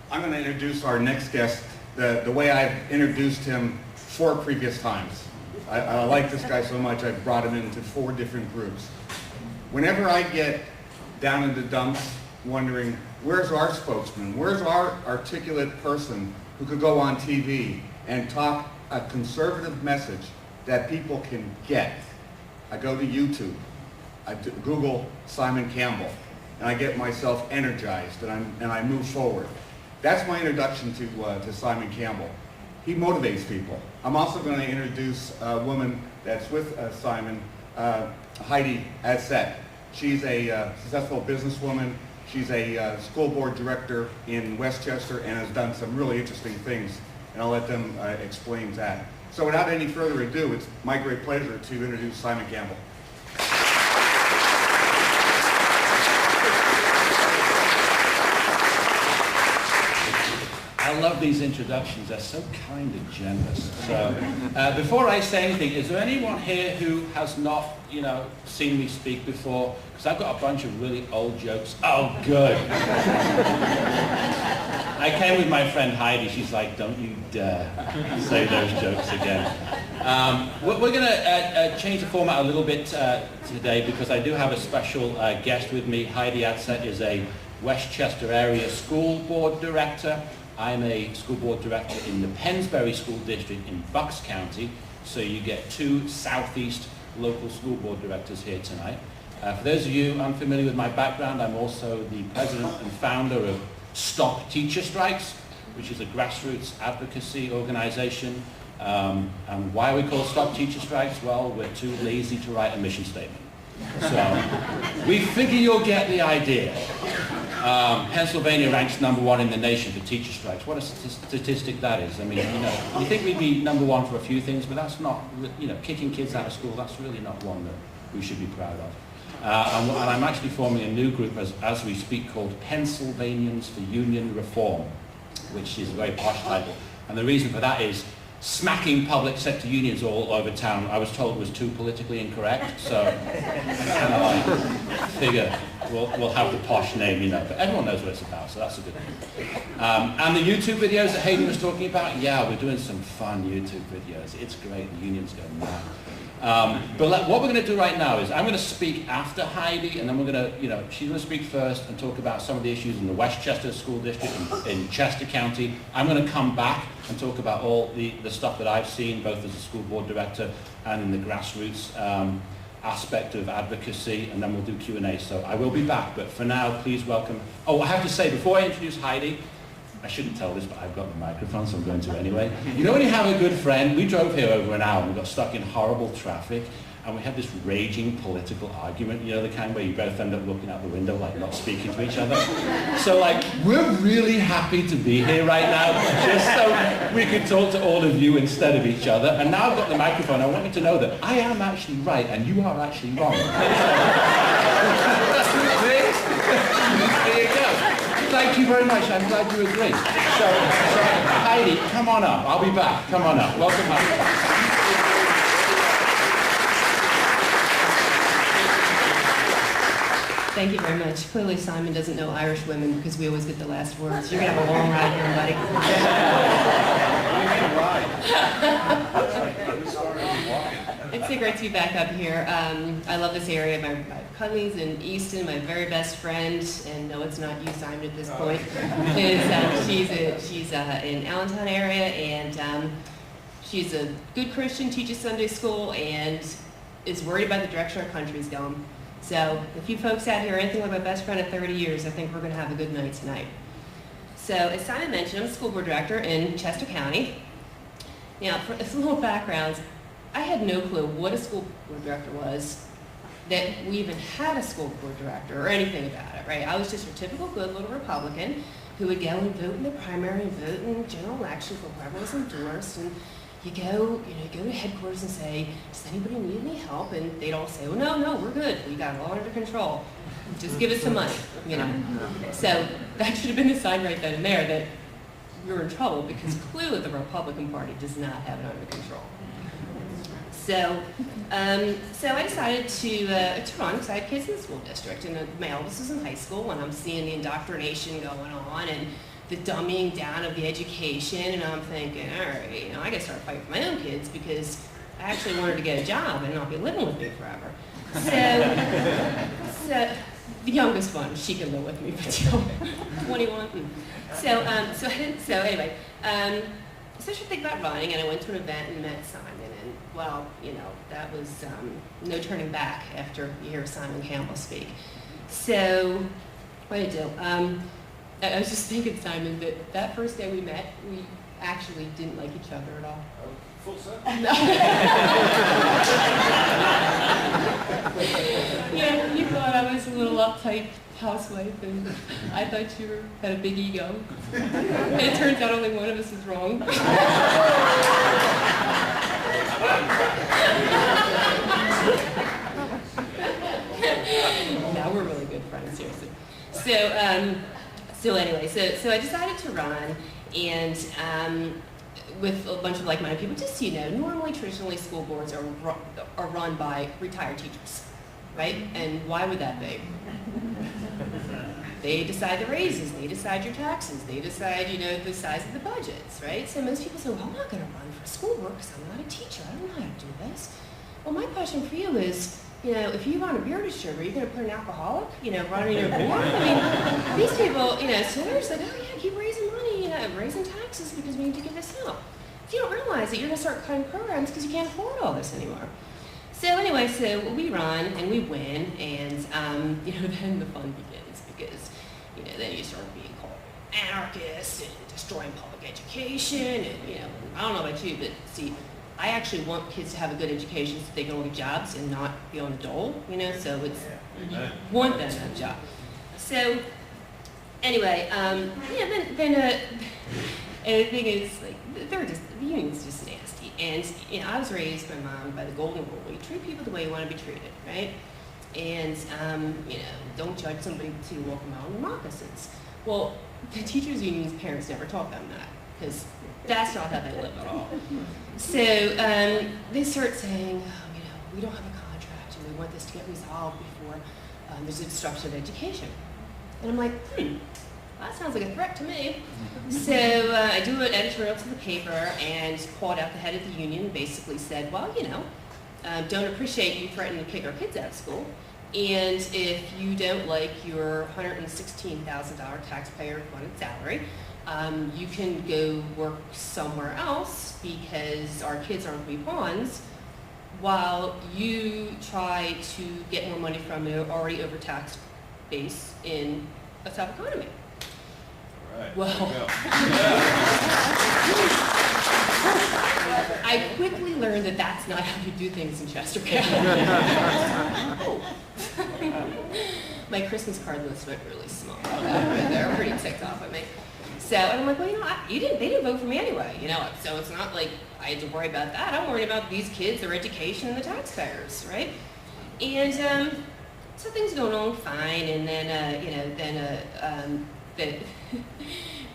I'm going to introduce our next guest the way I've introduced him 4 previous times. I like this guy so much, I've brought him into 4 different groups. Whenever I get down in the dumps wondering, where's our spokesman? Where's our articulate person who could go on TV and talk a conservative message that people can get? I go to YouTube, I Google Simon Campbell, and I get myself energized and I move forward. That's my introduction to Simon Campbell. He motivates people. I'm also going to introduce a woman that's with Simon, Heidi Adsett. She's a successful businesswoman. She's a school board director in Westchester and has done some really interesting things, and I'll let them explain that. So without any further ado, it's my great pleasure to introduce Simon Campbell. I love these introductions. They're so kind and generous. So, before I say anything, is there anyone here who has not, seen me speak before? Because I've got a bunch of really old jokes. Oh, good. I came with my friend Heidi. She's like, don't you dare say those jokes again. We're going to change the format a little bit today because I do have a special guest with me. Heidi Adsett is a Westchester area school board director. I'm a school board director in the Pennsbury School District in Bucks County, so you get 2 Southeast local school board directors here tonight. For those of you unfamiliar with my background, I'm also the president and founder of Stop Teacher Strikes, which is a grassroots advocacy organization. And why are we called Stop Teacher Strikes? Well, we're too lazy to write a mission statement. So we figure you'll get the idea. Pennsylvania ranks #1 in the nation for teacher strikes. What a statistic that is. I mean, you think we'd be #1 for a few things, but that's not, kicking kids out of school, that's really not one that we should be proud of. And I'm actually forming a new group as we speak called Pennsylvanians for Union Reform, which is a very posh title. And the reason for that is smacking public sector unions all over town. I was told it was too politically incorrect, so I kind of figure we'll have the posh name, but everyone knows what it's about, so that's a good thing. And the YouTube videos that Hayden was talking about, yeah, we're doing some fun YouTube videos. It's great, the unions go mad. But what we're going to do right now is I'm going to speak after Heidi, and then we're going to, she's going to speak first and talk about some of the issues in the Westchester School District in Chester County. I'm going to come back and talk about all the stuff that I've seen, both as a school board director and in the grassroots aspect of advocacy, and then we'll do Q&A. So I will be back, but for now, please welcome. Oh, I have to say, before I introduce Heidi, I shouldn't tell this, but I've got the microphone, so I'm going to anyway. When you have a good friend, we drove here over an hour and we got stuck in horrible traffic, and we had this raging political argument, the kind where you both end up looking out the window, like not speaking to each other. So we're really happy to be here right now, just so we can talk to all of you instead of each other. And now I've got the microphone, I want you to know that I am actually right and you are actually wrong. There you go. Thank you very much, I'm glad you agree. So Heidi, come on up, I'll be back, come on up. Welcome, Heidi. Thank you very much. Clearly Simon doesn't know Irish women because we always get the last words. You're going to have a long ride here, buddy. It's so great to be back up here. I love this area. My cousins in Easton, my very best friend, and no, it's not you, Simon, at this point, she's in Allentown area, and she's a good Christian, teaches Sunday school, and is worried about the direction our country's going. So if you folks out here are anything like my best friend of 30 years, I think we're going to have a good night tonight. So as Simon mentioned, I'm a school board director in Chester County. Now, for some little background, I had no clue what a school board director was, that we even had a school board director or anything about it, right? I was just your typical good little Republican who would go and vote in the primary and vote in general election for whoever was endorsed, and you go to headquarters and say, does anybody need any help? And they'd all say, well, no, we're good. We got it all under control. Just give us some money, So that should have been a sign right then and there that we were in trouble, because clearly the Republican Party does not have it under control. So I decided to run because I had kids in the school district, and my eldest was in high school, and I'm seeing the indoctrination going on, and the dumbing down of the education, and I'm thinking, all right, you know, I gotta start fighting for my own kids because I actually want her to get a job and not be living with me forever. So the youngest one, she can live with me until 21. So anyway, so I should think about running, and I went to an event and met Simon, and well, you know, that was no turning back after you hear Simon Campbell speak. So what did I do? I was just thinking, Simon, that first day we met, we actually didn't like each other at all. Full circle? Yeah, you thought I was a little uptight housewife, and I thought you had a big ego. And it turns out only one of us is wrong. Now we're really good friends, seriously. So anyway, so I decided to run, and with a bunch of like-minded people, just so you know, normally, traditionally, school boards are run by retired teachers, right? And why would that be? They decide the raises, they decide your taxes, they decide, you know, the size of the budgets, right? So most people say, well, I'm not going to run for school board because I'm not a teacher. I don't know how to do this. Well, my question for you is, you know, if you run a beer distributor, are you going to put an alcoholic, you know, running your board? I mean, these people, you know, so they're just like, oh yeah, keep raising money, you know, raising taxes because we need to get this out. You don't realize that you're going to start cutting programs because you can't afford all this anymore. So anyway, so we run and we win, and you know, then the fun begins because, you know, then you start being called anarchists and destroying public education, and you know, I don't know about you, but see, I actually want kids to have a good education so they can all get jobs and not be on the dole, you know, so it's, you want them to have a job. So anyway, yeah, then and the thing is, like, the union's just nasty. And, you know, I was raised by mom by the golden rule. You treat people the way you want to be treated, right? And, you know, don't judge somebody to walk around in moccasins. Well, the teachers' union's parents never taught them that, because that's not how they live at all. So they start saying, oh, you know, we don't have a contract, and we want this to get resolved before there's a disruption of education. And I'm like, that sounds like a threat to me. So I do an editorial to the paper and called out the head of the union and basically said, well, you know, don't appreciate you threatening to kick our kids out of school. And if you don't like your $116,000 taxpayer-funded salary, you can go work somewhere else because our kids aren't going to be pawns while you try to get more money from an already overtaxed base in a tough economy. Right. Well, I quickly learned that that's not how you do things in Chester County. My Christmas card list went really small. They're pretty ticked off at me. So, and I'm like, well, you know, they didn't vote for me anyway, you know, so it's not like I had to worry about that. I'm worried about these kids, their education, and the taxpayers, right? And so things are going on fine, and then, you know, and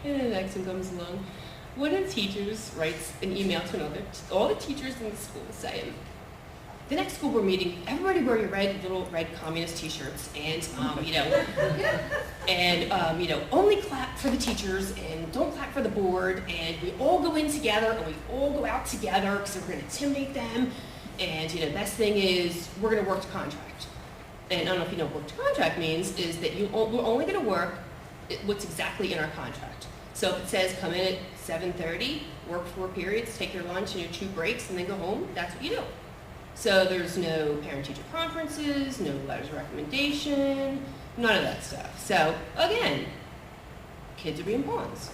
the next one comes along. One of the teachers writes an email to all the teachers in the school saying, the next school board meeting, everybody wear your little red communist t-shirts, and, you know, you know, only clap for the teachers, and don't clap for the board, and we all go in together, and we all go out together, because we're going to intimidate them, and, you know, best thing is, we're going to work to contract. And I don't know if you know what work to contract means, is that we're only going to work what's exactly in our contract. So if it says come in at 7:30, work 4 periods, take your lunch and your 2 breaks, and then go home, that's what you do. So there's no parent-teacher conferences, no letters of recommendation, none of that stuff. So again, kids are being pawns.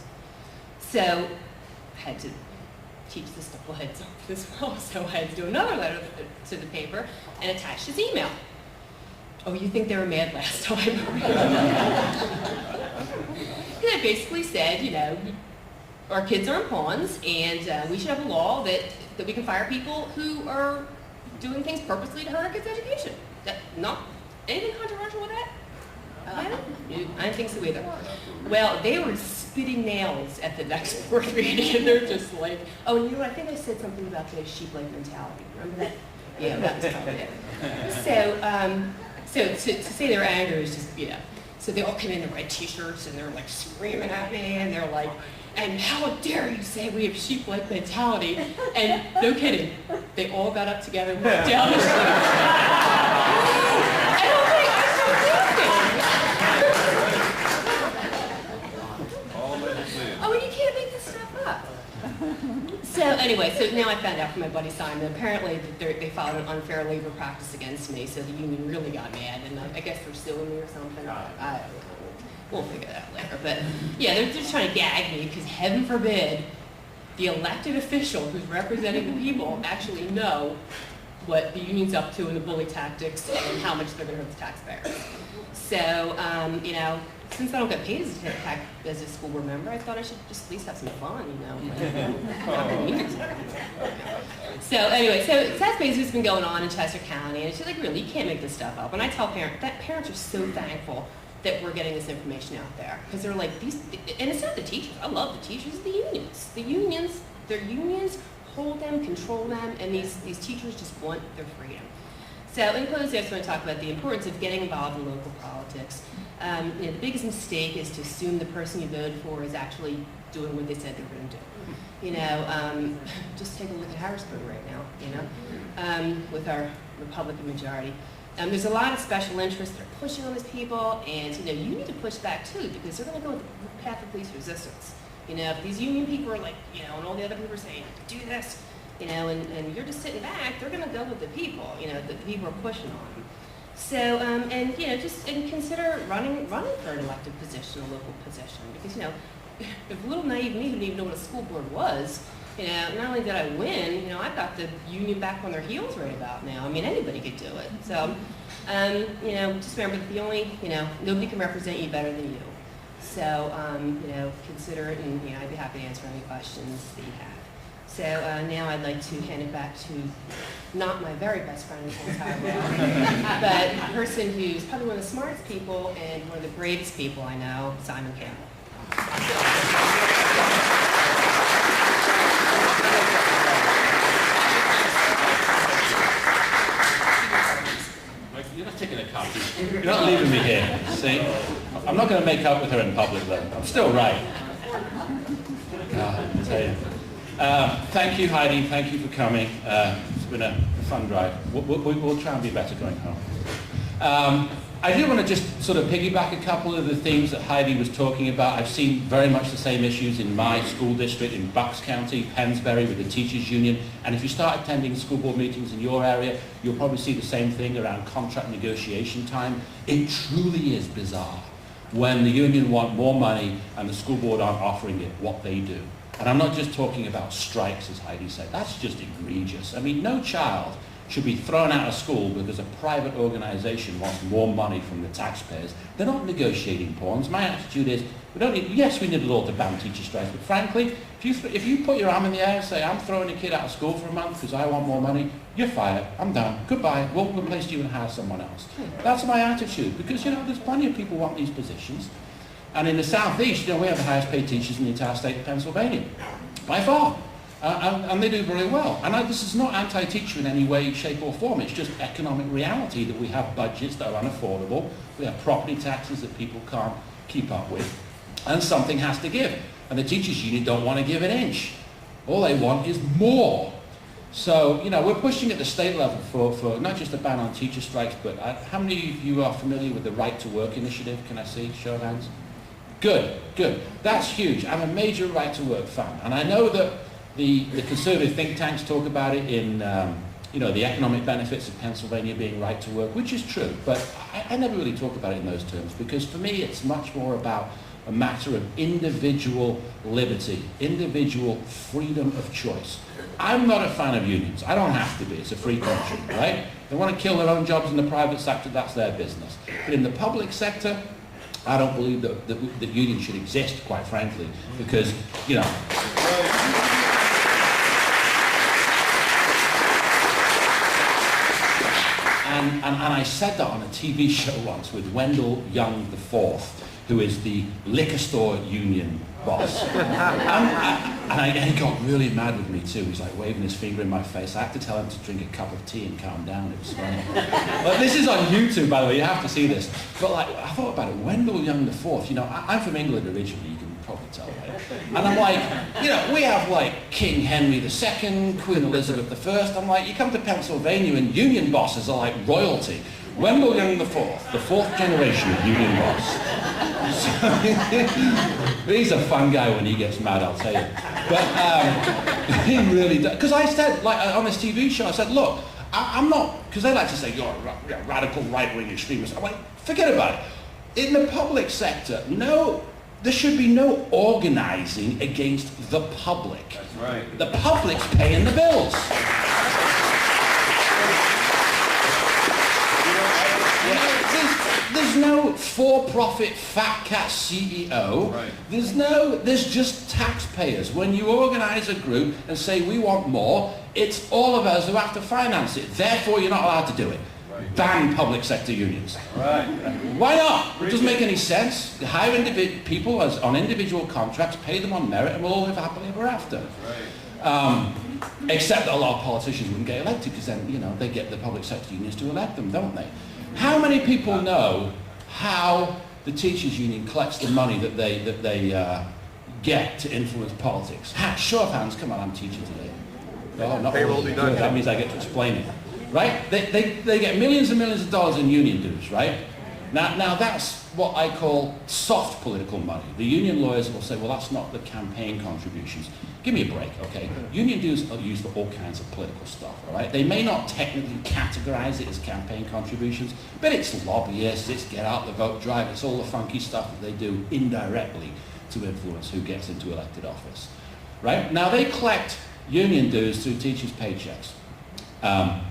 So I had to teach this to heads up as well. So I had to do another letter to the paper and attach this email. Oh, you think they were mad last time? It basically said, you know, our kids are in pawns, and we should have a law that we can fire people who are doing things purposely to hurt our kids' education. Not anything controversial with that? I didn't think so either. Well, they were spitting nails at the next board meeting, and they're just like, oh, and you know what, I think I said something about the sheep-like mentality. Remember that? Yeah, that was probably it. So to say they were angry is just, you know. So So they all come in red t-shirts and they're like screaming at me and they're like, and how dare you say we have sheep-like mentality? And no kidding, they all got up together and went down the street. And I'm like, oh, and you can't make this stuff up. So anyway, so now I found out from my buddy Simon, apparently that they filed an unfair labor practice against me, so the union really got mad, and I guess they're suing me or something. I don't know. We'll figure that out later. But yeah, they're just trying to gag me because heaven forbid the elected official who's representing the people actually know what the union's up to and the bully tactics and how much they're going to hurt the taxpayers. So, you know, since I don't get paid as a school board member, I thought I should just at least have some fun, you know. So anyway, so tax base has been going on in Chester County, and it's just like, really, you can't make this stuff up. And I tell parents that parents are so thankful that we're getting this information out there, because they're like, these, and it's not the teachers. I love the teachers, it's the unions. The unions, their unions hold them, control them, and these teachers just want their freedom. So in closing, I just want to talk about the importance of getting involved in local politics. You know, the biggest mistake is to assume the person you voted for is actually doing what they said they were going to do. You know, just take a look at Harrisburg right now, you know, with our Republican majority. There's a lot of special interests that are pushing on these people, and you know, you need to push back too, because they're going to go with the path of least resistance. You know, if these union people are like, you know, and all the other people are saying, do this, you know, and you're just sitting back, they're going to go with the people, you know, the people are pushing on them. So, and you know, just consider running for an elected position, a local position, because you know, if little naive me who didn't even know what a school board was, you know, not only did I win, you know, I've got the union back on their heels right about now. I mean, anybody could do it. So, you know, just remember that the only, you know, nobody can represent you better than you. So, you know, consider it, and you know, I'd be happy to answer any questions that you have. So now I'd like to hand it back to not my very best friend in the entire world, but a person who's probably one of the smartest people and one of the bravest people I know, Simon Campbell. You're not taking a copy. You're not leaving me here. See? I'm not going to make up with her in public, though. I'm still right. I tell you. Thank you, Heidi. Thank you for coming. It's been a fun drive. We'll try and be better going home. I do want to just sort of piggyback a couple of the themes that Heidi was talking about. I've seen very much the same issues in my school district in Bucks County, Pennsbury, with the teachers union. And if you start attending school board meetings in your area, you'll probably see the same thing around contract negotiation time. It truly is bizarre when the union want more money and the school board aren't offering it what they do. And I'm not just talking about strikes, as Heidi said. That's just egregious. I mean, no child should be thrown out of school because a private organization wants more money from the taxpayers. They're not negotiating pawns. My attitude is, we don't need, yes, we need a law to ban teacher strikes, but frankly, if you put your arm in the air and say, I'm throwing a kid out of school for a month because I want more money, you're fired, I'm done, goodbye, we'll replace you and hire someone else. That's my attitude, because, you know, there's plenty of people who want these positions. And in the southeast, you know, we have the highest paid teachers in the entire state of Pennsylvania, by far. And they do very well. And this is not anti-teacher in any way, shape or form. It's just economic reality that we have budgets that are unaffordable. We have property taxes that people can't keep up with. And something has to give. And the teachers union don't want to give an inch. All they want is more. So, you know, we're pushing at the state level for not just a ban on teacher strikes, but how many of you are familiar with the Right to Work initiative? Can I see? Show of hands. Good, good. That's huge. I'm a major Right to Work fan. And I know that the conservative think tanks talk about it in, you know, the economic benefits of Pennsylvania being right to work, which is true. But I never really talk about it in those terms, because for me it's much more about a matter of individual liberty, individual freedom of choice. I'm not a fan of unions. I don't have to be. It's a free country, right? They want to kill their own jobs in the private sector, that's their business. But in the public sector, I don't believe that unions should exist, quite frankly, because, you know, and I said that on a TV show once with Wendell Young IV, who is the liquor store union boss. And he got really mad with me too. He's like waving his finger in my face. I had to tell him to drink a cup of tea and calm down. It was funny. But this is on YouTube, by the way. You have to see this. But like, I thought about it. Wendell Young IV. You know, I'm from England originally. You can probably tell, right? And I'm like, you know, we have like King Henry II, Queen Elizabeth I. I'm like, you come to Pennsylvania and union bosses are like royalty. Wendell Young IV, the fourth generation of union boss. He's a fun guy when he gets mad, I'll tell you. But he really does. Because I said, like on this TV show, I said, look, I'm not, because they like to say, you're a radical right-wing extremist. I'm like, forget about it. In the public sector, no, there should be no organizing against the public. That's right. The public's paying the bills. There's no for-profit fat cat CEO. Right. There's just taxpayers. When you organize a group and say we want more, it's all of us who have to finance it. Therefore, you're not allowed to do it. Right. Ban public sector unions. Right. Why not? It doesn't make any sense. Hire people on individual contracts, pay them on merit, and we'll all live happily ever after. Right. Except that a lot of politicians wouldn't get elected because then, you know, they get the public sector unions to elect them, don't they? How many people know how the teachers' union collects the money that they get to influence politics? Show of hands, come on, I'm teaching today. Oh, not Payroll really. deduction. That means I get to explain it. Right? They get millions and millions of dollars in union dues, right? Now that's what I call soft political money. The union lawyers will say, well, that's not the campaign contributions. Give me a break, okay? Union dues are used for all kinds of political stuff, all right? They may not technically categorize it as campaign contributions, but it's lobbyists, it's get out the vote drive, it's all the funky stuff that they do indirectly to influence who gets into elected office, right? Now they collect union dues through teachers' paychecks.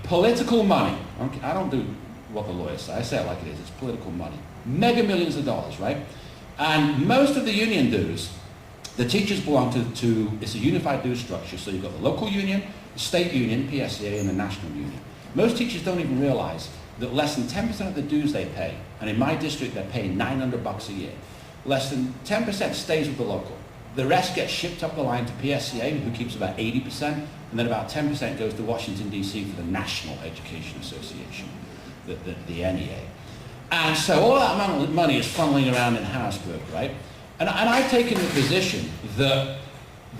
Political money, okay, I don't do what the lawyers say, I say it like it is, it's political money. Mega millions of dollars, right? And most of the union dues, the teachers belong to it's a unified dues structure, so you've got the local union, the state union, PSCA, and the national union. Most teachers don't even realize that less than 10% of the dues they pay, and in my district they're paying $900 a year, less than 10% stays with the local. The rest gets shipped up the line to PSCA, who keeps about 80%, and then about 10% goes to Washington, D.C. for the National Education Association, the NEA. And so all that money is funneling around in Harrisburg, right? And I've taken the position that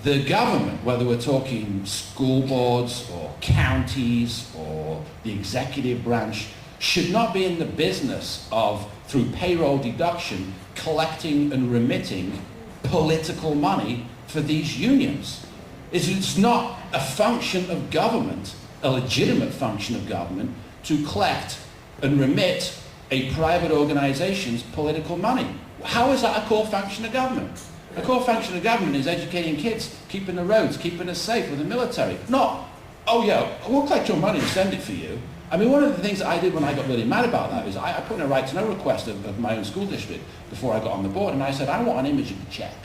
the government, whether we're talking school boards or counties or the executive branch, should not be in the business of, through payroll deduction, collecting and remitting political money for these unions. It's not a function of government, a legitimate function of government, to collect and remit a private organization's political money. How is that a core function of government? A core function of government is educating kids, keeping the roads, keeping us safe with the military. Not, oh yeah, we'll collect your money and send it for you. I mean, one of the things that I did when I got really mad about that is I put in a right to know request of my own school district before I got on the board, and I said, I want an image of the check.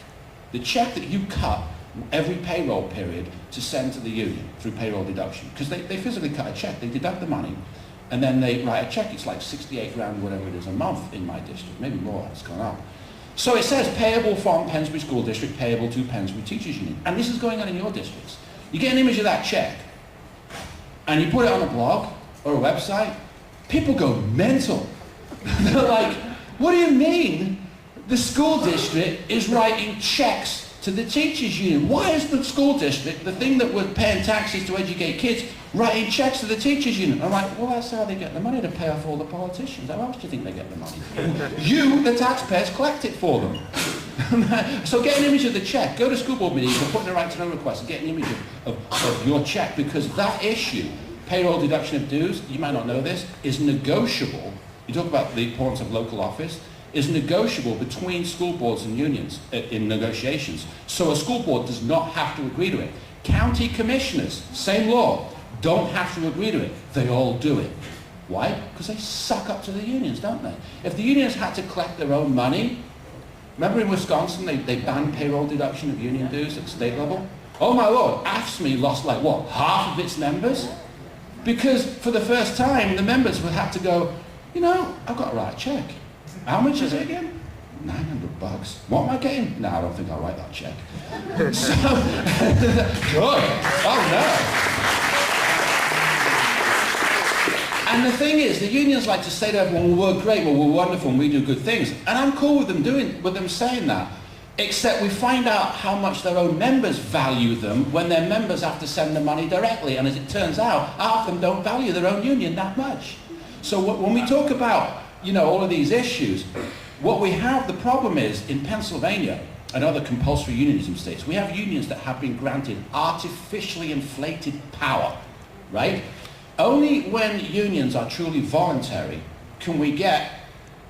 The check that you cut every payroll period to send to the union through payroll deduction. Because they physically cut a check, they deduct the money, and then they write a check. It's like 68 grand, whatever it is, a month in my district, maybe more, it's gone up. So it says payable from Pensbury School District, payable to Pensbury Teachers Union. And this is going on in your districts. You get an image of that check, and you put it on a blog or a website, people go mental. They're like, what do you mean the school district is writing checks to the teachers union? Why is the school district, the thing that we're paying taxes to educate kids, writing checks to the teachers union? I'm like, well, that's how they get the money to pay off all the politicians. How else do you think they get the money? You, the taxpayers, collect it for them. So get an image of the check. Go to school board meetings and put in a right to know request and get an image of your check, because that issue, payroll deduction of dues, you might not know this, is negotiable. You talk about the importance of local office, is negotiable between school boards and unions in negotiations. So a school board does not have to agree to it. County commissioners, same law, don't have to agree to it. They all do it. Why? Because they suck up to the unions, don't they? If the unions had to collect their own money, remember in Wisconsin they banned payroll deduction of union dues at state level? Oh my Lord, AFSCME lost like what, half of its members? Because for the first time the members would have to go, you know, I've got to write a check. How much is it again? $900. What am I getting? No, I don't think I'll write that check. So, good. Oh no. And the thing is, the unions like to say to everyone, well, we're great, well, we're wonderful, and we do good things. And I'm cool with them saying that. Except we find out how much their own members value them when their members have to send the money directly. And as it turns out, half of them don't value their own union that much. So when we talk about, all of these issues, what we have, the problem is, in Pennsylvania and other compulsory unionism states, we have unions that have been granted artificially inflated power, right? Only when unions are truly voluntary can we get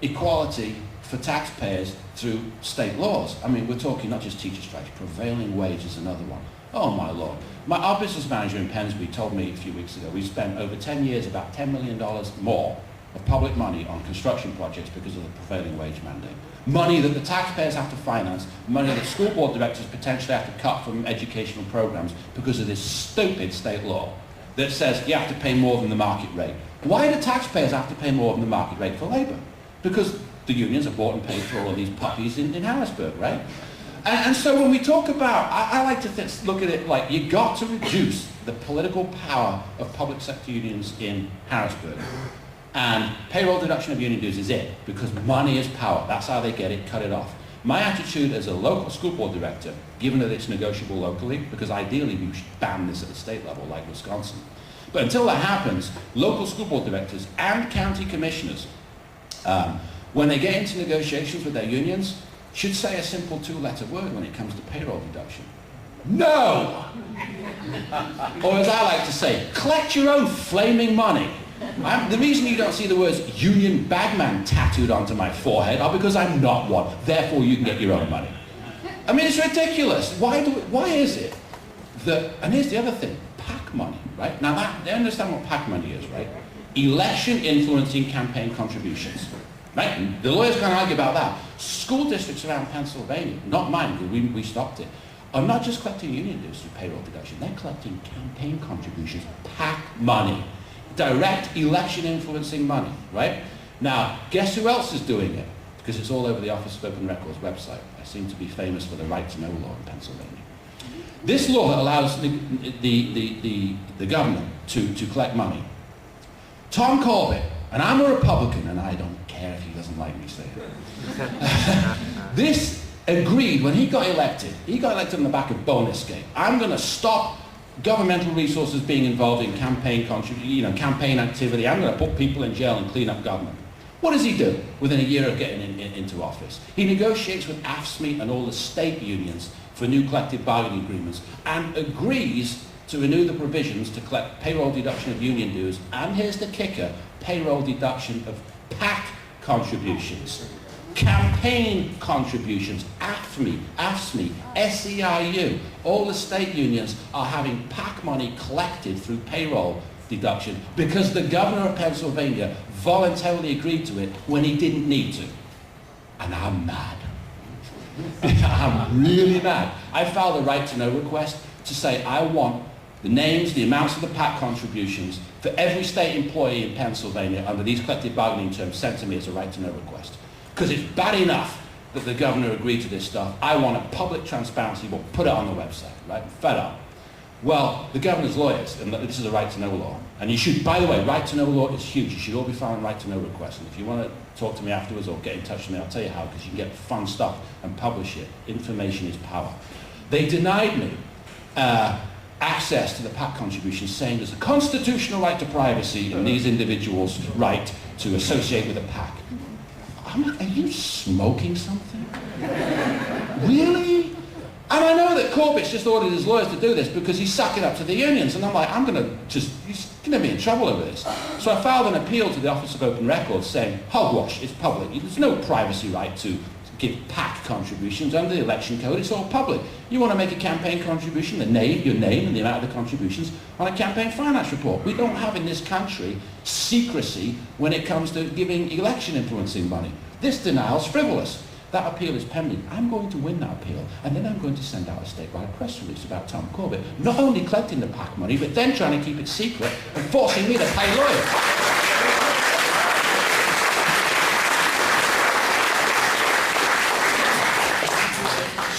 equality for taxpayers through state laws. I mean, we're talking not just teacher strikes, prevailing wage is another one. Oh my Lord. Our business manager in Pensby told me a few weeks ago, we spent over 10 years about $10 million more of public money on construction projects because of the prevailing wage mandate. Money that the taxpayers have to finance, money that school board directors potentially have to cut from educational programs because of this stupid state law that says you have to pay more than the market rate. Why do taxpayers have to pay more than the market rate for labour? Because the unions have bought and paid for all of these puppies in Harrisburg, right? And so when we talk about, I like to look at it like you got to reduce the political power of public sector unions in Harrisburg. And payroll deduction of union dues is it, because money is power. That's how they get it, cut it off. My attitude as a local school board director, given that it's negotiable locally, because ideally we should ban this at the state level like Wisconsin. But until that happens, local school board directors and county commissioners, when they get into negotiations with their unions, should say a simple two-letter word when it comes to payroll deduction. No! Or as I like to say, collect your own flaming money. The reason you don't see the words union bagman tattooed onto my forehead are because I'm not one. Therefore you can get your own money. I mean, it's ridiculous. Why is it that, and here's the other thing, PAC money, right? Now they understand what PAC money is, right? Election influencing campaign contributions. Right? And the lawyers can't argue about that. School districts around Pennsylvania, not mine, because we stopped it, are not just collecting union dues through payroll deduction, they're collecting campaign contributions, PAC money, direct election influencing money, right? Now, guess who else is doing it? Because it's all over the Office of Open Records website. I seem to be famous for the right to know law in Pennsylvania. This law allows the governor to collect money. Tom Corbett, and I'm a Republican, and I don't care if he doesn't like me saying it. This agreed when he got elected on the back of bonus game. I'm going to stop governmental resources being involved in campaign activity. I'm going to put people in jail and clean up government. What does he do within a year of getting into office? He negotiates with AFSCME and all the state unions for new collective bargaining agreements and agrees to renew the provisions to collect payroll deduction of union dues, and here's the kicker, payroll deduction of PAC contributions, campaign contributions, AFSCME, SEIU, all the state unions are having PAC money collected through payroll deduction because the governor of Pennsylvania voluntarily agreed to it when he didn't need to. And I'm mad. I'm really mad. I filed a right to know request to say I want the names, the amounts of the PAC contributions for every state employee in Pennsylvania under these collective bargaining terms sent to me as a right to know request. Because it's bad enough that the governor agreed to this stuff. I want a public transparency, we'll put it on the website, right? Fed up. Well, the governor's lawyers, and this is a right to know law, and you should, by the way, right to know law is huge. You should all be filing right to know requests. And if you want to talk to me afterwards or get in touch with me, I'll tell you how, because you can get fun stuff and publish it. Information is power. They denied me access to the PAC contributions, saying there's a constitutional right to privacy and these individuals' right to associate with a PAC. I'm like, are you smoking something? Really? And I know that Corbett's just ordered his lawyers to do this because he's sucking up to the unions. And I'm like, he's going to be in trouble over this. So I filed an appeal to the Office of Open Records saying, hogwash, it's public. There's no privacy right to give PAC contributions under the election code. It's all public. You want to make a campaign contribution, your name and the amount of the contributions on a campaign finance report. We don't have in this country secrecy when it comes to giving election influencing money. This denial's frivolous. That appeal is pending. I'm going to win that appeal, and then I'm going to send out a statewide press release about Tom Corbett not only collecting the PAC money, but then trying to keep it secret and forcing me to pay lawyers.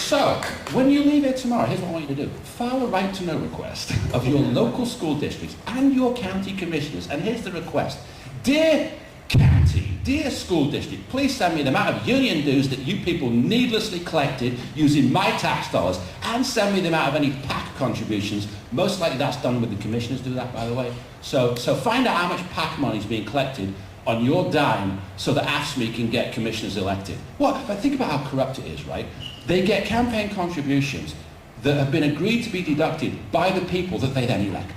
So, when you leave here tomorrow, here's what I want you to do. File a right to know request of your local school districts and your county commissioners. And here's the request. Dear county, dear school district, please send me the amount of union dues that you people needlessly collected using my tax dollars, and send me the amount of any PAC contributions. Most likely that's done with the commissioners do that, by the way. So find out how much PAC money is being collected on your dime so that AFSCME can get commissioners elected. What? But think about how corrupt it is, right? They get campaign contributions that have been agreed to be deducted by the people that they then elect.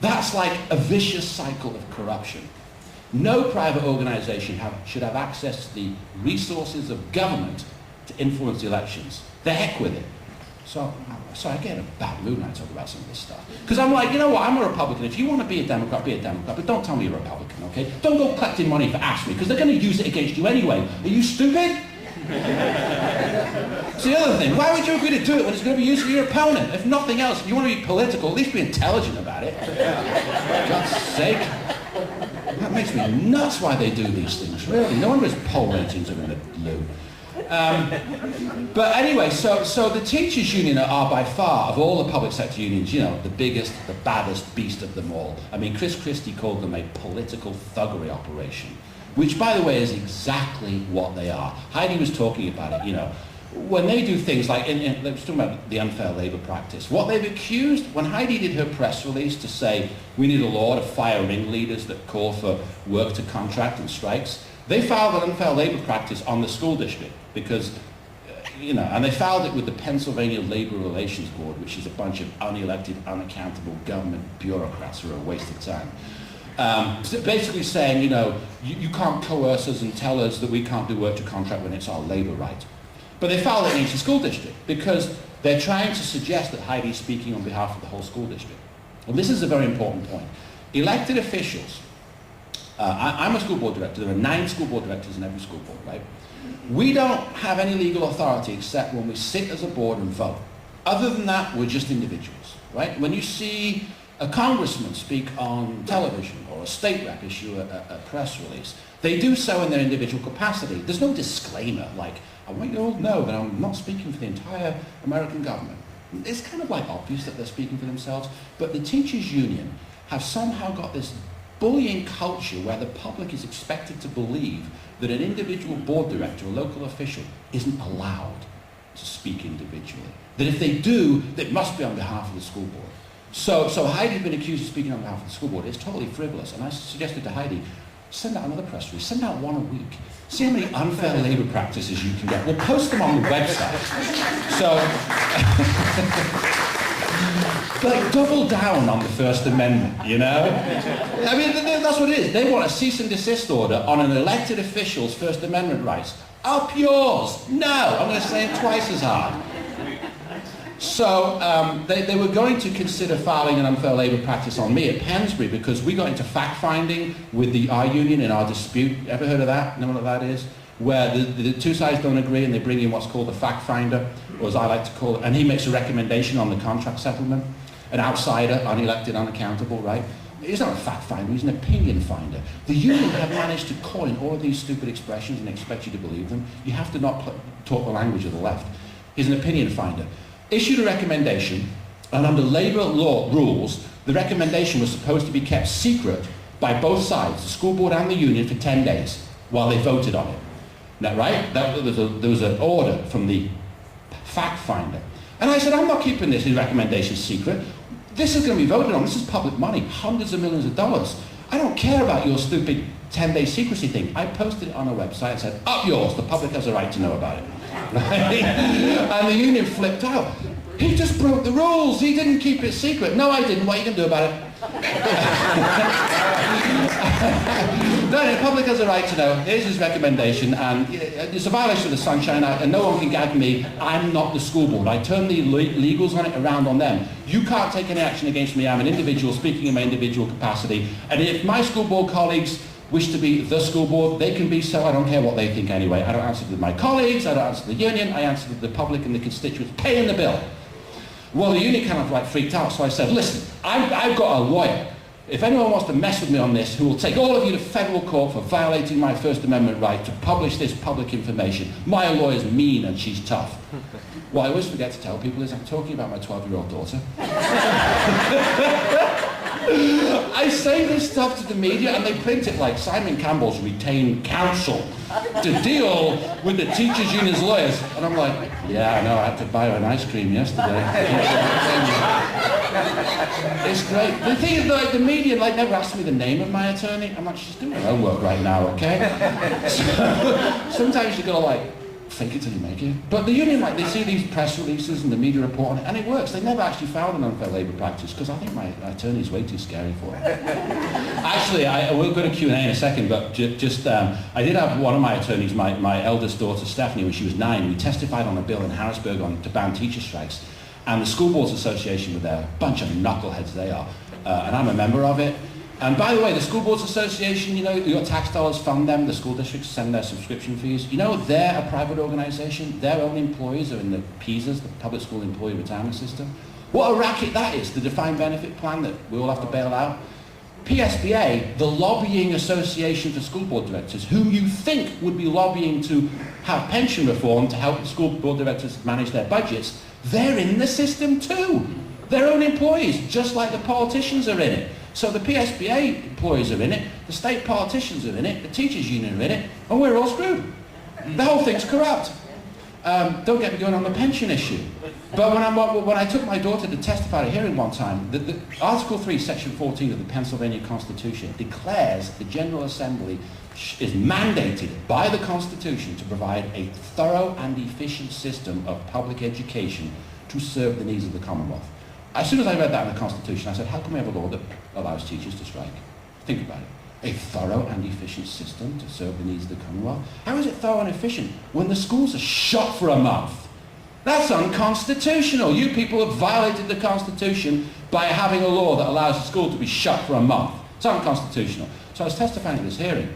That's like a vicious cycle of corruption. No private organisation should have access to the resources of government to influence the elections. The heck with it. So I get in a bad mood when I talk about some of this stuff. Because I'm like, you know what, I'm a Republican. If you want to be a Democrat, but don't tell me you're a Republican, okay? Don't go collecting money for AFSCME, because they're going to use it against you anyway. Are you stupid? It's the other thing. Why would you agree to do it when it's going to be used for your opponent? If nothing else, if you want to be political, at least be intelligent about it. For God's sake. That makes me nuts why they do these things, really. No wonder his poll ratings are in the loo. But anyway, so the teachers' union are by far, of all the public sector unions, you know, the biggest, the baddest beast of them all. I mean, Chris Christie called them a political thuggery operation, which, by the way, is exactly what they are. Heidi was talking about it, you know. When they do things like, they were talking about the unfair labour practice, what they've accused, when Heidi did her press release to say we need a law to fire ringleaders that call for work to contract and strikes, they filed an unfair labour practice on the school district because, you know, and they filed it with the Pennsylvania Labour Relations Board, which is a bunch of unelected, unaccountable government bureaucrats who are a waste of time. So basically saying, you know, you can't coerce us and tell us that we can't do work to contract when it's our labour right. But they filed it against the school district because they're trying to suggest that Heidi's speaking on behalf of the whole school district. And this is a very important point. Elected officials, I'm a school board director, there are 9 school board directors in every school board, right? We don't have any legal authority except when we sit as a board and vote. Other than that, we're just individuals, right? When you see a congressman speak on television or a state rep issue a press release, they do so in their individual capacity. There's no disclaimer like, I want you all to know that I'm not speaking for the entire American government. It's kind of like obvious that they're speaking for themselves, but the teachers' union have somehow got this bullying culture where the public is expected to believe that an individual board director or local official isn't allowed to speak individually. That if they do, it must be on behalf of the school board. So Heidi's been accused of speaking on behalf of the school board. It's totally frivolous, and I suggested to Heidi, send out another press release, send out one a week. See how many unfair labour practices you can get. We'll post them on the website. So, like, double down on the First Amendment, you know? I mean, that's what it is. They want a cease and desist order on an elected official's First Amendment rights. Up yours! No! I'm going to say it twice as hard. So they were going to consider filing an unfair labour practice on me at Pensbury because we got into fact-finding with our union in our dispute. Ever heard of that? Know what that is? Where the two sides don't agree and they bring in what's called a fact-finder, or as I like to call it, and he makes a recommendation on the contract settlement. An outsider, unelected, unaccountable, right? He's not a fact-finder, he's an opinion finder. The union have managed to coin all of these stupid expressions and expect you to believe them. You have to not talk the language of the left. He's an opinion finder. Issued a recommendation, and under labour law rules, the recommendation was supposed to be kept secret by both sides, the school board and the union, for 10 days while they voted on it. Now, right? There was an order from the fact finder. And I said, I'm not keeping this recommendation secret. This is going to be voted on. This is public money, hundreds of millions of dollars. I don't care about your stupid 10-day secrecy thing. I posted it on our website and said, up yours, the public has a right to know about it. Right? And the union flipped out. He just broke the rules. He didn't keep it secret. No, I didn't. What are you going to do about it? No, the public has a right to know. Here's his recommendation, and it's a violation of the Sunshine Act, and no one can gag me. I'm not the school board. I turn the legals on it around on them. You can't take any action against me. I'm an individual speaking in my individual capacity, and if my school board colleagues wish to be the school board, they can be so. I don't care what they think anyway. I don't answer to my colleagues, I don't answer to the union, I answer to the public and the constituents paying the bill. Well, the union kind of like freaked out, so I said, listen, I've got a lawyer if anyone wants to mess with me on this, who will take all of you to federal court for violating my First Amendment right to publish this public information. My lawyer's mean and she's tough. What I always forget to tell people is I'm talking about my 12-year-old daughter. I say this stuff to the media and they print it like Simon Campbell's retained counsel to deal with the teachers' union's lawyers. And I'm like, yeah, I know, I had to buy her an ice cream yesterday. It's great. The thing is, like, the media never asked me the name of my attorney. I'm like, she's doing her own work right now, okay? So, sometimes you gotta fake it till you make it. But the union, they see these press releases and the media report on it, and it works. They never actually found an unfair labour practice because I think my attorney's way too scary for it. Actually, I will go to Q&A in a second, but I did have one of my attorneys, my eldest daughter Stephanie, when she was 9. We testified on a bill in Harrisburg to ban teacher strikes, and the School Boards Association were there, a bunch of knuckleheads they are, and I'm a member of it. And by the way, the School Boards Association, your tax dollars fund them, the school districts send their subscription fees. They're a private organisation. Their own employees are in the PESAs, the Public School Employee Retirement System. What a racket that is, the defined benefit plan that we all have to bail out. PSBA, the lobbying association for school board directors, whom you think would be lobbying to have pension reform to help the school board directors manage their budgets, they're in the system too. Their own employees, just like the politicians are in it. So the PSBA employees are in it, the state politicians are in it, the teachers' union are in it, and we're all screwed. The whole thing's corrupt. Don't get me going on the pension issue. But when I took my daughter to testify at a hearing one time, the Article 3, Section 14 of the Pennsylvania Constitution declares the General Assembly is mandated by the Constitution to provide a thorough and efficient system of public education to serve the needs of the Commonwealth. As soon as I read that in the Constitution, I said, how can we have a law that allows teachers to strike? Think about it. A thorough and efficient system to serve the needs of the Commonwealth? How is it thorough and efficient when the schools are shut for a month? That's unconstitutional. You people have violated the Constitution by having a law that allows the school to be shut for a month. It's unconstitutional. So I was testifying at this hearing.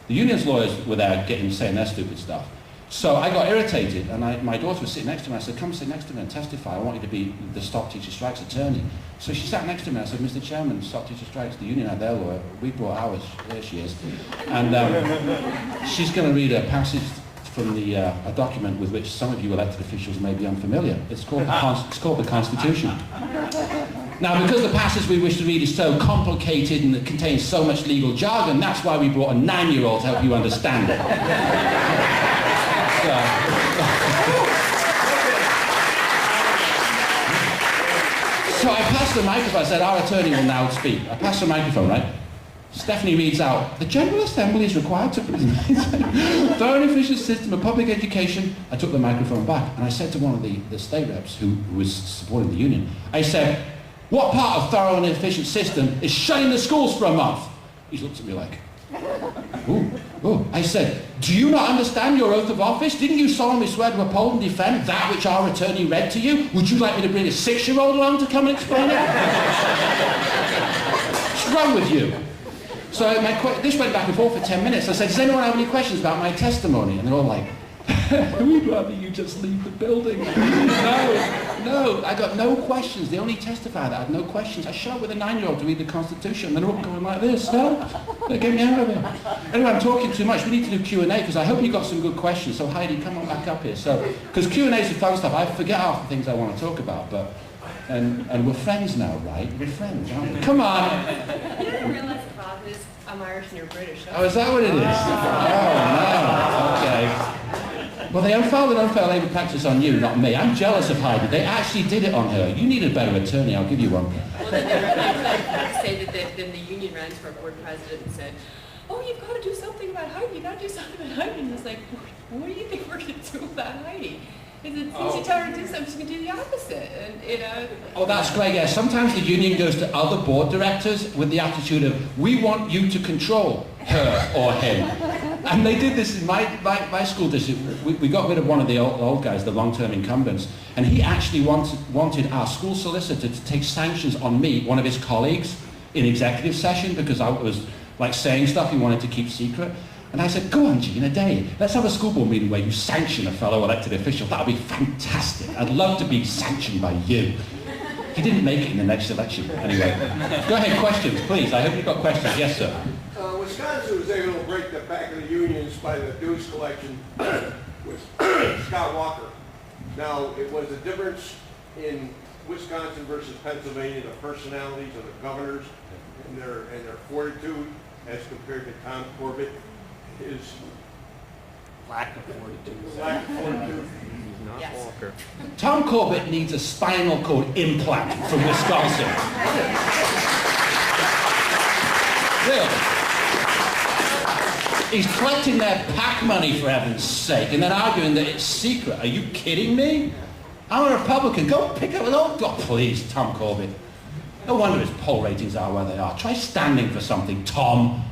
The union's lawyers were there saying their stupid stuff. So I got irritated, and my daughter was sitting next to me. I said, come sit next to me and testify. I want you to be the Stop Teacher Strikes attorney. So she sat next to me. I said, Mr. Chairman, Stop Teacher Strikes, the union had their lawyer. We brought ours. There she is. And she's going to read a passage from a document with which some of you elected officials may be unfamiliar. It's called the Constitution. Now, because the passage we wish to read is so complicated and it contains so much legal jargon, that's why we brought a 9-year-old to help you understand it. So I passed the microphone. I said, our attorney will now speak. I passed the microphone, right? Stephanie reads out, the General Assembly is required to thorough and efficient system of public education. I took the microphone back and I said to one of the state reps who was supporting the union, I said, what part of thorough and efficient system is shutting the schools for a month? He looked at me like, ooh. I said, do you not understand your oath of office? Didn't you solemnly swear to uphold and defend that which our attorney read to you? Would you like me to bring a 6-year-old along to come and explain it? What's wrong with you? So this went back and forth for 10 minutes. I said, does anyone have any questions about my testimony? And they're all like, we'd rather you just leave the building. No, I got no questions. They only testified that I had no questions. I showed up with a 9-year-old to read the Constitution, and they're all going like this. No, they get me out of here. Anyway, I'm talking too much. We need to do Q&A because I hope you got some good questions. So Heidi, come on back up here. So, because Q&A is the fun stuff. I forget half the things I want to talk about, but and we're friends now, right? We're friends, aren't we? Come on. You don't realize the problem is I'm Irish and you're British. Oh, is that what it is? Oh, no. Okay. Well, they filed an unfair labour practice on you, not me. I'm jealous of Heidi. They actually did it on her. You need a better attorney. I'll give you one. Well, then they say that then the union ran for a board president and said, oh, you've got to do something about Heidi. You've got to do something about Heidi. And it's like, what do you think we're going to do about Heidi? Is it easy to tell her to do something, she's going to do the opposite. And, Oh, that's great, yeah. Sometimes the union goes to other board directors with the attitude of, we want you to control her or him. And they did this in my school district. We got rid of one of the old guys, the long-term incumbents, and he actually wanted our school solicitor to take sanctions on me, one of his colleagues, in executive session because I was saying stuff he wanted to keep secret. And I said, go on, G, in a day, let's have a school board meeting where you sanction a fellow elected official. That would be fantastic. I'd love to be sanctioned by you. He didn't make it in the next election. Anyway, go ahead, questions, please. I hope you've got questions. Yes, sir. Wisconsin was able to break the back of the unions by the dues collection with Scott Walker. Now, it was a difference in Wisconsin versus Pennsylvania, the personalities of the governors and their fortitude as compared to Tom Corbett, his Lack of fortitude. lack of fortitude. Yes. Tom Corbett needs a spinal cord implant from Wisconsin. Really. He's collecting their PAC money, for heaven's sake, and then arguing that it's secret. Are you kidding me? I'm a Republican. Go pick up an old... God, please, Tom Corbett. No wonder his poll ratings are where they are. Try standing for something, Tom.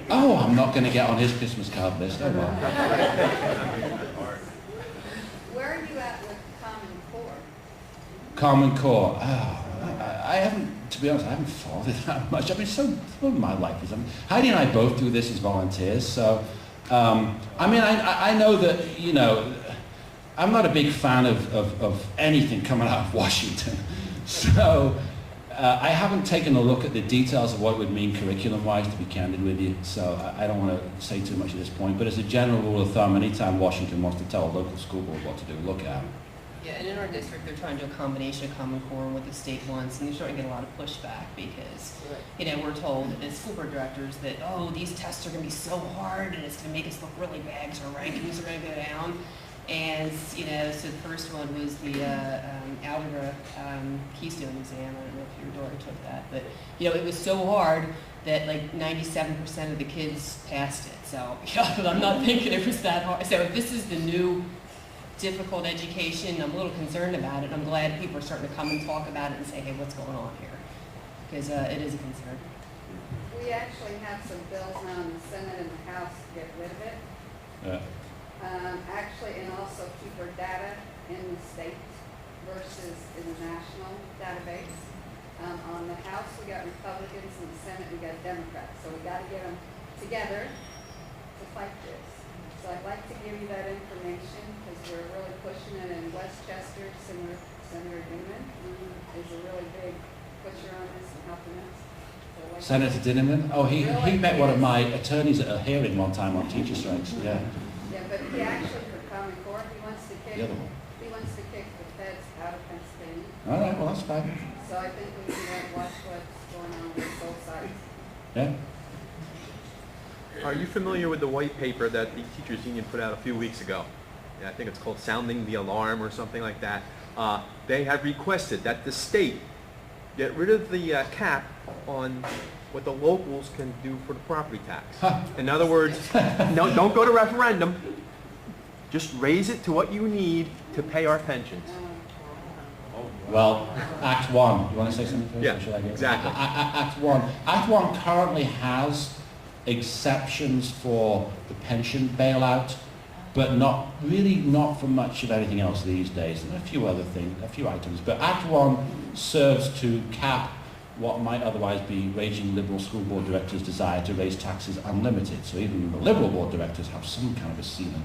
Oh, I'm not going to get on his Christmas card list. Oh, well. Where are you at with Common Core? Common Core. Oh, I haven't, to be honest, I haven't followed it that much. I mean, so my life is. I mean, Heidi and I both do this as volunteers. So, I mean, I know that, you know, I'm not a big fan of anything coming out of Washington. So, I haven't taken a look at the details of what it would mean curriculum-wise, to be candid with you. So, I don't want to say too much at this point. But as a general rule of thumb, anytime Washington wants to tell a local school board what to do, look at it. Yeah, and in our district, they're trying to do a combination of Common Core and what the state wants, and they're starting to get a lot of pushback because, you know, we're told as school board directors that, oh, these tests are going to be so hard and it's going to make us look really bad because our rankings are going to go down. And, you know, so the first one was the algebra keystone exam. I don't know if your daughter took that, but, you know, it was so hard that like 97% of the kids passed it. So, yeah, but I'm not thinking it was that hard. So if this is the new difficult education, I'm a little concerned about it. I'm glad people are starting to come and talk about it and say, hey, what's going on here? Because it is a concern. We actually have some bills now in the Senate and the House to get rid of it. Actually, and also keep our data in the state versus in the national database. On the House, we got Republicans, and the Senate, we got Democrats. So we got to get them together to fight this. So I'd like to give you that information because we're really pushing it in Westchester. Senator Newman is a really big pusher on this and helping us. So like Senator Dinniman? Oh, he met one of my attorneys at a hearing one time on teacher strikes. Yeah. Yeah, but he actually, for Common Core, he wants to The other one. kick the feds out of Pennsylvania. All right, well, that's fine. So I think we need to watch what's going on with both sides. Yeah. Are you familiar with the white paper that the teachers union put out a few weeks ago? Yeah, I think it's called Sounding the Alarm or something like that. They have requested that the state get rid of the cap on what the locals can do for the property tax. In other words, no, don't go to referendum. Just raise it to what you need to pay our pensions. Well, Act 1. You want to say something first? Yeah, Or should I get exactly. Act 1. Act 1 currently has exceptions for the pension bailout, but not for much of anything else these days, and a few other things, a few items. But Act 1 serves to cap what might otherwise be raging Liberal school board directors' desire to raise taxes unlimited. So even the Liberal board directors have some kind of a ceiling.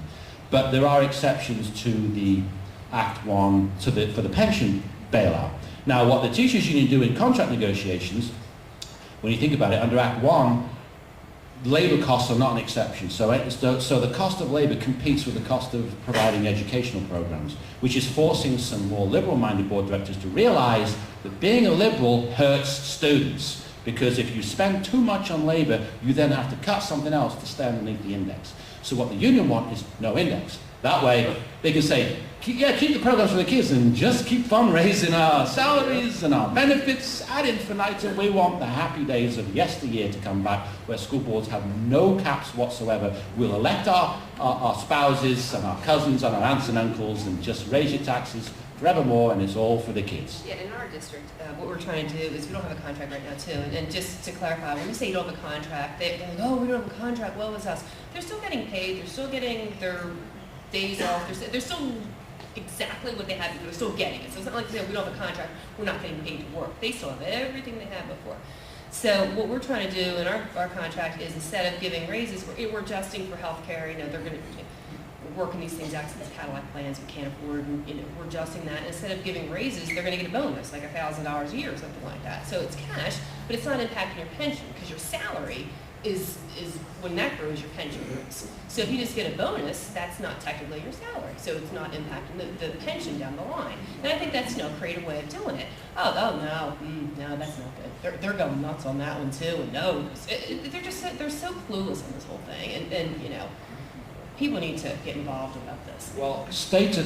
But there are exceptions to the Act 1 for the pension bailout. Now, what the teachers union do in contract negotiations, when you think about it, under Act 1, labour costs are not an exception. So the cost of labour competes with the cost of providing educational programs, which is forcing some more liberal-minded board directors to realise that being a liberal hurts students, because if you spend too much on labour, you then have to cut something else to stay underneath the index. So what the union want is no index. That way, they can say, keep the programs for the kids and just keep fundraising our salaries and our benefits ad infinitum. We want the happy days of yesteryear to come back, where school boards have no caps whatsoever. We'll elect our spouses and our cousins and our aunts and uncles and just raise your taxes forevermore, and it's all for the kids. Yeah, in our district, what we're trying to do is we don't have a contract right now too. And just to clarify, when we say you don't have a contract, they're like, oh, we don't have a contract, well, it's us. They're still getting paid, they're still getting their days off, they're still exactly what they had before, they're still getting it. So it's not like we don't have a contract, we're not getting paid to work. They still have everything they had before. So what we're trying to do in our contract is, instead of giving raises, we're adjusting for health care. You know, they're going to we're working these things out to these Cadillac plans we can't afford, and we're adjusting that. Instead of giving raises, they're going to get a bonus, like $1,000 a year or something like that. So it's cash, but it's not impacting your pension, because your salary is when that grows, your pension grows. So if you just get a bonus, that's not technically your salary. So it's not impacting the pension down the line. And I think that's a creative way of doing it. Oh no, that's not good. They're going nuts on that one too. And no, they're so clueless on this whole thing. And people need to get involved about this. Well,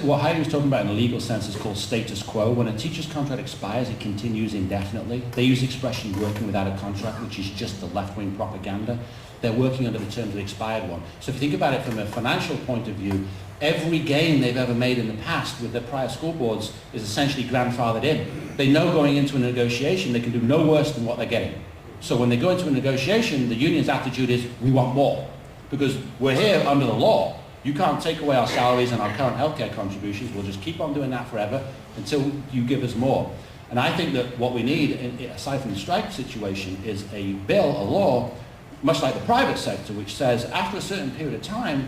what Heidi was talking about in a legal sense is called status quo. When a teacher's contract expires, it continues indefinitely. They use the expression working without a contract, which is just the left-wing propaganda. They're working under the terms of the expired one. So if you think about it from a financial point of view, every gain they've ever made in the past with their prior school boards is essentially grandfathered in. They know going into a negotiation they can do no worse than what they're getting. So when they go into a negotiation, the union's attitude is, we want more. Because we're here under the law. You can't take away our salaries and our current healthcare contributions. We'll just keep on doing that forever until you give us more. And I think that what we need, aside from the strike situation, is a bill, a law, much like the private sector, which says after a certain period of time,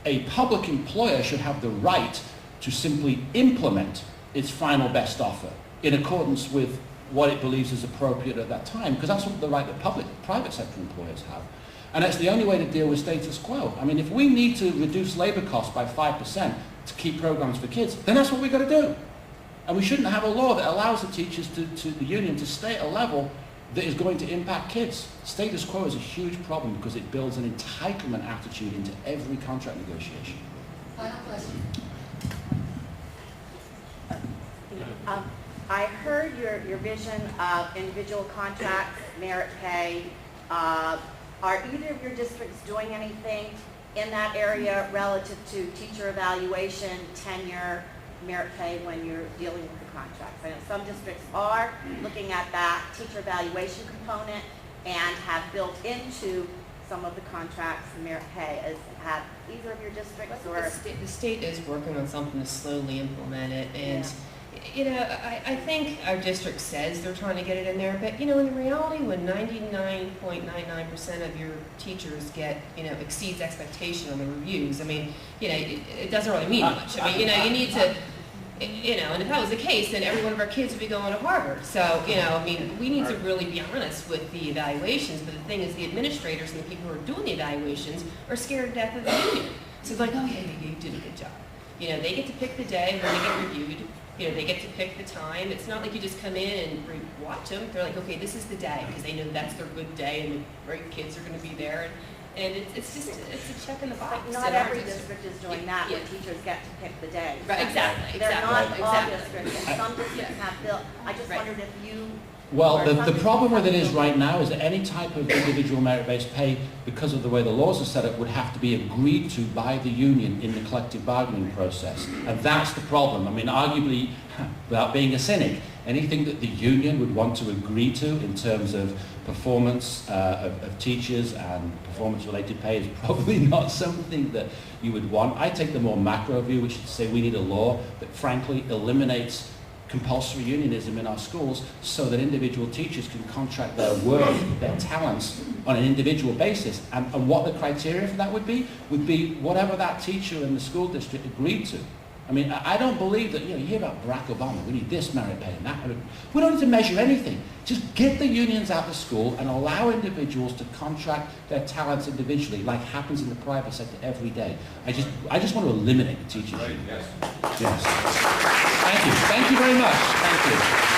a public employer should have the right to simply implement its final best offer in accordance with what it believes is appropriate at that time, because that's what the right that private sector employers have. And that's the only way to deal with status quo. I mean, if we need to reduce labor costs by 5% to keep programs for kids, then that's what we've got to do. And we shouldn't have a law that allows the teachers to the union to stay at a level that is going to impact kids. Status quo is a huge problem because it builds an entitlement attitude into every contract negotiation. Final question. I heard your vision of individual contracts, merit pay. Are either of your districts doing anything in that area relative to teacher evaluation, tenure, merit pay when you're dealing with the contracts? I know some districts are looking at that teacher evaluation component and have built into some of the contracts the merit pay. Have either of your districts or... The state is working on something to slowly implement it, and I think our district says they're trying to get it in there, but in the reality, when 99.99% of your teachers get exceeds expectation on the reviews, I mean, it doesn't really mean much. I mean, you need to, and if that was the case, then every one of our kids would be going to Harvard. So, I mean, we need to really be honest with the evaluations, but the thing is, the administrators and the people who are doing the evaluations are scared to death of the union. So it's like, oh yeah, you did a good job. They get to pick the day when they get reviewed. They get to pick the time. It's not like you just come in and watch them. They're like, okay, this is the day, because they know that's their good day and the great kids are going to be there. And it's a check in the box. But not every district is doing that, where teachers get to pick the day. Right, exactly. They're not all exactly. districts. And some districts have built. I just wondered if you... Well, the problem with it is right now is that any type of individual merit-based pay, because of the way the laws are set up, would have to be agreed to by the union in the collective bargaining process. And that's the problem. I mean, arguably, without being a cynic, anything that the union would want to agree to in terms of performance of teachers and performance-related pay is probably not something that you would want. I take the more macro view, which is to say we need a law that frankly eliminates compulsory unionism in our schools so that individual teachers can contract their work, their talents on an individual basis. And what the criteria for that would be whatever that teacher in the school district agreed to. I mean, I don't believe that, you hear about Barack Obama, we need this merit pay and that. We don't need to measure anything. Just get the unions out of school and allow individuals to contract their talents individually, like happens in the private sector every day. I just want to eliminate the teachers union. Yes. Thank you very much. Thank you.